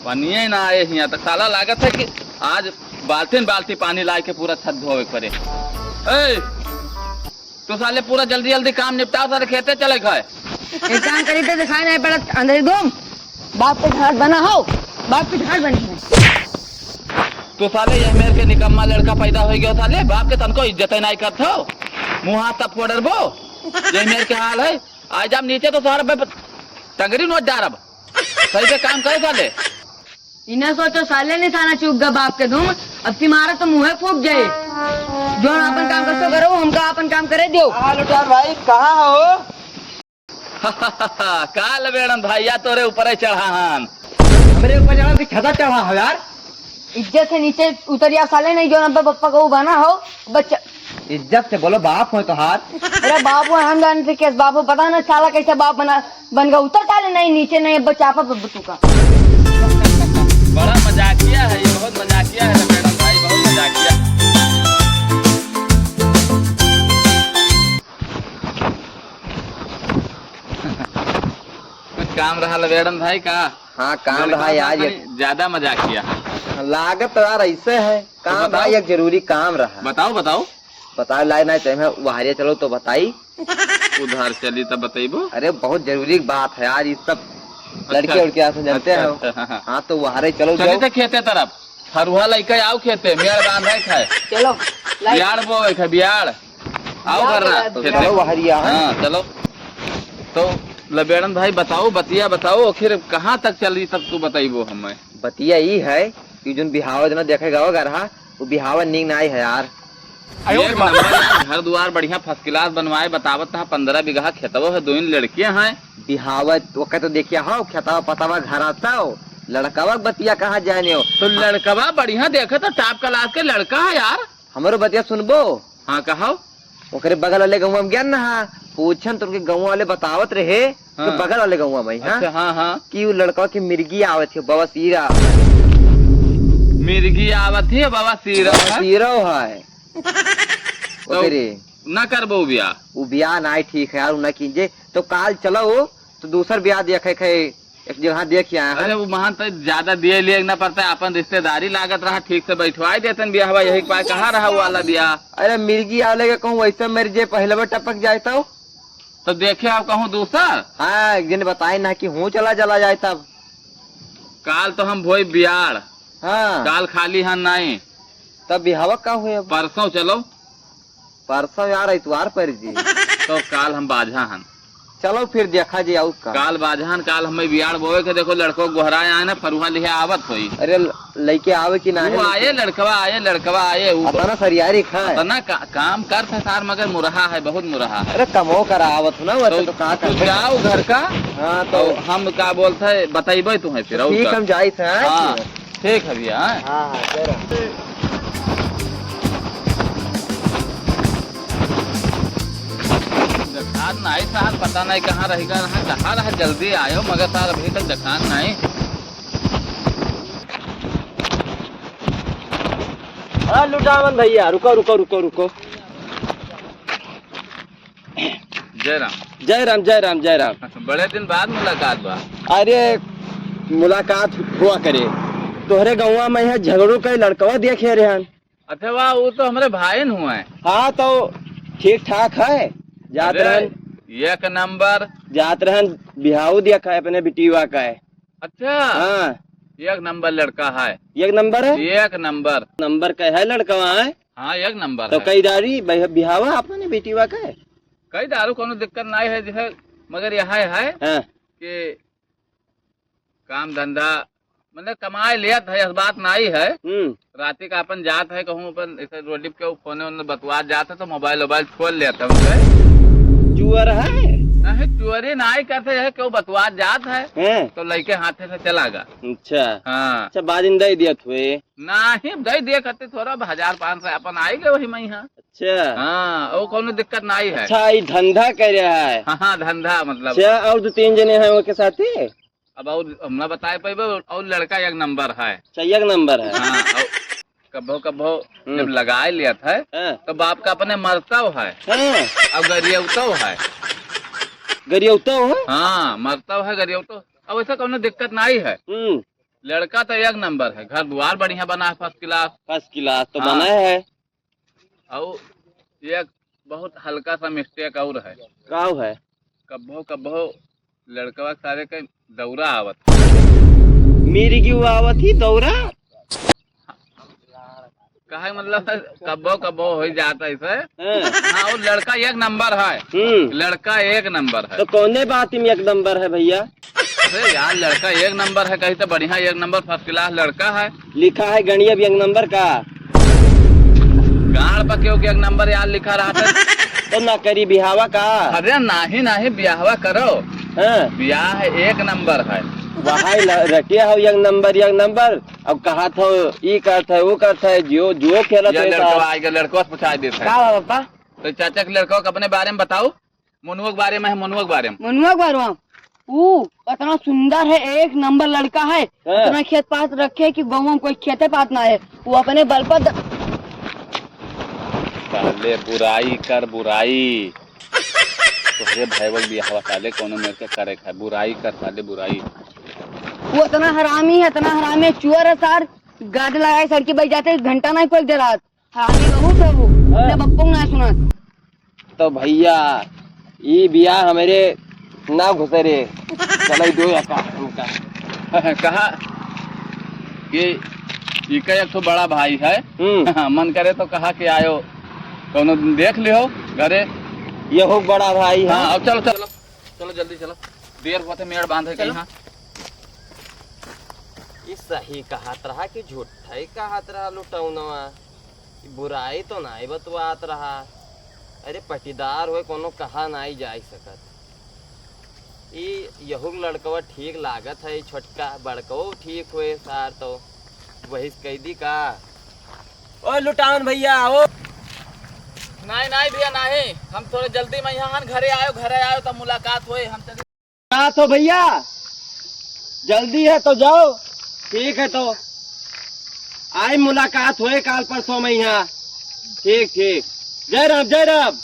पानी ना आए यहाँ तक साला लागत है कि आज बाल्टी पानी ला के पूरा छत धोवे पड़े। तो साले पूरा जल्दी जल्दी काम निपटाओ, सारे खेते चले गए। एक काम करी तो दिखाई नहीं पड़ा, अंदर घूम। बाप पे घाट बना हो, बाप पे घाट बनी है। तो साले ये मेरे के निकम्मा लड़का पैदा हो गया, साले बाप के तनको इज्जत नहीं करते हो, मुँह हाथ तब फोड़ बो। ये मेरे के हाल है, आज आप नीचे तो सारा टंगरी नोट जा रहा, सही से काम करे साले। इन्हें सोचो साले निशाना चूक गया बाप के धूम, अब तुम्हारा तो मुँह फूक जाए। जो अपन काम कर करो, हमका अपन काम करे दो। लुटान भाई कहाँ हो? काल बेड़न भैया तोरे ऊपर चढ़ा हन। मेरे ऊपर चढ़ा कि छता चढ़ा हो यार। इज्जत से नीचे उतरिया साले, नहीं जो नब्बे पप्पा को बना हो बच्चा। इज्जत से बोलो, बाप हो तो हाथ। मेरा बाप हो, हम जानते कैसे बाप हो, पता ना साला कैसे बाप बन गया। उतर साले, नहीं नीचे नहीं बच्चा बब्बू का। बड़ा मजाकिया है ये, बहुत मजाकिया है मैडम भाई, बहुत मजाकिया। कुछ काम रहा मैडम भाई का? हाँ काम रहा आज, ज्यादा मजाकिया लागत तो यार ऐसे है काम भाई, एक जरूरी काम रहा। बताओ बताओ बता लाए ना चाहिए वहारिया चलो तो बताई। उधार चली तब बताइबो। अरे बहुत जरूरी बात है यार, ये सब लड़के उड़के यहाँ से जानते हो। हाँ तो वहारे चलो चलो खेते तरफ हरुआ लइका आओ खेते मेड़ बांधे खाए। चलो बियाड़ बोए खाए, बियाड़ आओ कर रहा चलो वहारिया। हाँ चलो। तो लबेड़न भाई बताओ, बतिया बताओ, आखिर कहाँ तक चल रही सब तू बताइबो हमें। बतिया ये है कि जो बिहावा जना देखेगा रहा वो बिहावा नींद ना आई है यार। घर द्वार बढ़िया फर्स्ट क्लास बनवाए, बतावत था 15 बीघा खेतवा है, 2 लड़कियां हैं। बिहावत वो तो देखिया हो खेतवा पतावा घर आता हो, लड़कावा बतिया कहाँ जाने हो। तो लड़कवा बढ़िया देखा तो टॉप क्लास के लड़का है यार। हमारो बतिया सुनबो। हाँ कहो। ओकरे बगल वाले गाँव में ज्ञान ना पूछन तो उनके गाँव वाले बतावत रहे। हाँ। तो बगल वाले गाँव में अच्छा, हाँ हाँ कि वो लड़का की मिर्गी आवत है बवासीरा। मिर्गी आवत है बवासीरा है। तो न करबो बिया, वो बिया ना ठीक है यार, न कीजिए तो काल चलो तो दूसर बिया देखे एक जगह देखिए। अरे वो महान तो ज्यादा दिए लिए न पड़ता है, अपन रिश्तेदारी लागत रहा, ठीक से बैठवाई देते बिया हवा, यही पाए कहाँ रहा वो वाला बिया। अरे मिर्गी आले के कहूँ वैसे मेरे जे पहले बार टपक जाए तो देखे आप कहूँ दूसर। हाँ जिन बताए ना कि हूँ चला जाए तब। काल तो हम भोई बियाड़। हाँ काल खाली हन नहीं, तब बिहावा का हुए परसों चलो। परसों यार इतवार पर जी। तो काल हम बाझा हन, चलो फिर देखा जी आउ का। काल बाझान काल हमें बियाड़ बोए के देखो लड़को गोहराए आए ना, फरुहा लिहे आवत होई। अरे लड़के आवे कि ना आए, लड़कवा आए अपना सरियारी खाए ना काम कर सार, मगर मुरहा है, बहुत मुरहा है। अरे कमो करा आवत ना तो कहाँ कर जाओ घर का। हाँ तो हम क्या बोलते है बताइबे तुम्हें फिर। ठीक हम जाए थे। हाँ ठीक है भैया। हाँ जखान नहीं साहब, पता नहीं कहाँ रहेगा, कहाँ रहा, जल्दी आयो मगर सार अभी तक जखान नहीं। हाँ लुटावन भैया रुको रुको रुको रुको। जय राम जय राम जय राम जय राम। बड़े दिन बाद मुलाकात बा। अरे मुलाकात हुआ करे, तोहरे गाँव में यहाँ झगड़ों का लड़कवा देखे रहे। अच्छा वाह, वो तो हमारे भाई हुआ है। हाँ तो ठीक ठाक है, जात रहन एक नंबर, जात रहन बिहाऊ देखा है अपने बिटिया का है। अच्छा हाँ एक नंबर लड़का है। एक नंबर है, एक नंबर का है लड़का है। हाँ एक नंबर तो है। कई दारी बिहावा अपने बिटिया का है। कई दारू कोनो दिक्कत नहीं है जो, मगर यह है हाँ। कि काम धंधा मतलब कमाए लियत है, इस बात नहीं है। राती का अपन जात है कहूँ अपन ऐसे रोडी के फोन बतवा जाते है तो मोबाइल छोड़ लेता है। चुअर है नहीं चोरी नहीं करते है, क्यों बतवा जात है तो लड़के हाथे से चला गा। अच्छा हाँ अच्छा बाजिन दे दिया थे नहीं दे दिए करते थोड़ा 1500 अपन आई गए वही मई। अच्छा हाँ वो कोनो दिक्कत नहीं है। अच्छा ये धंधा कर रहा है। हाँ धंधा मतलब। अच्छा और 2-3 जने हैं उनके साथ ही। अब और हमने बताए पे और लड़का एक नंबर है। अच्छा एक नंबर है। हाँ कभो जब लगाए लिया था तो बाप का अपने मरता है। अब गरियौतो है। गरियौतो है। हाँ मरता है गरियौतो। अब ऐसा कोनो दिक्कत नहीं है, लड़का तो एक नंबर है, घर द्वार बढ़िया बना है, फर्स्ट क्लास। फर्स्ट क्लास तो हाँ। बना है। और एक बहुत हल्का सा मिस्टेक और है, काव है? कब्बो कब्बो लड़का सारे के दौरा आवत। मेरी क्यों आवत ही दौरा? कहे मतलब कब्बो कब्बो हो जाता ऐसे। हाँ। हाँ, और लड़का एक नंबर है, लड़का एक नंबर है। तो कौने बात में एक नंबर है भैया? अरे यार लड़का एक नंबर है, कहीं तो बढ़िया एक नंबर फर्स्ट क्लास लड़का है। लिखा है गणिया भी एक नंबर का। गाड़ पर क्यों एक नंबर यार लिखा रहा था। तो ना करी बिहावा का? अरे नाही नाही ब्याहवा करो। हाँ। ब्याह एक नंबर है। वहाँ रटिया हो एक नंबर। अब कहा था ई करता है वो करता है जो खेला ये लड़का आएगा, लड़कों से पूछा देता है। का पापा? तो चाचा के लड़कों को अपने बारे में बताओ। मुनुआ के बारे में है, मुनुआ के बारे में। मनुआ बारवा इतना सुंदर है, एक नंबर लड़का है। इतना खेत पात रखे कि गाँव में कोई खेते पात ना है। वो अपने बल पर साले बुराई कर बुराई। तोहरे भाई बियाह साले कोनो मेरे के करे है, बुराई कर साले बुराई। वो इतना हरामी है, चुअर है सार। गाड़ी लगाए सड़की बच जाते, घंटा नहीं कोई देर रात। हरामी बहुत है वो, अपने बप्पू ना सुना। तो भैया ये बिया हमारे ना घुसे रे। चलो दो कहा कि इका एक तो बड़ा भाई है। मन करे तो कहा कि आयो कोनो दिन देख लियो घरे। ये हो बड़ा भाई है। हाँ, अब चलो चलो चलो जल्दी चलो, देर हुआ थे मेड़ बांधे कहीं। हाँ ये सही कहत रहा कि झूठ ही कहत रहा लुटौनवा। बुराई तो नहीं बतवात रहा। अरे पटीदार हो कोनो कहा नहीं जा सकत। यहू लड़कवा ठीक लागत है, छोटका बड़को ठीक हुए सार तो वही कैदी का। ओ लुटावन भैया ओ। नहीं नहीं भैया नहीं, हम थोड़े जल्दी में यहाँ घरे आयो तो मुलाकात हुए हम चले। हाँ तो भैया जल्दी है तो जाओ। ठीक है तो आई मुलाकात हुए काल परसों में यहाँ। ठीक। जय राम जय राम।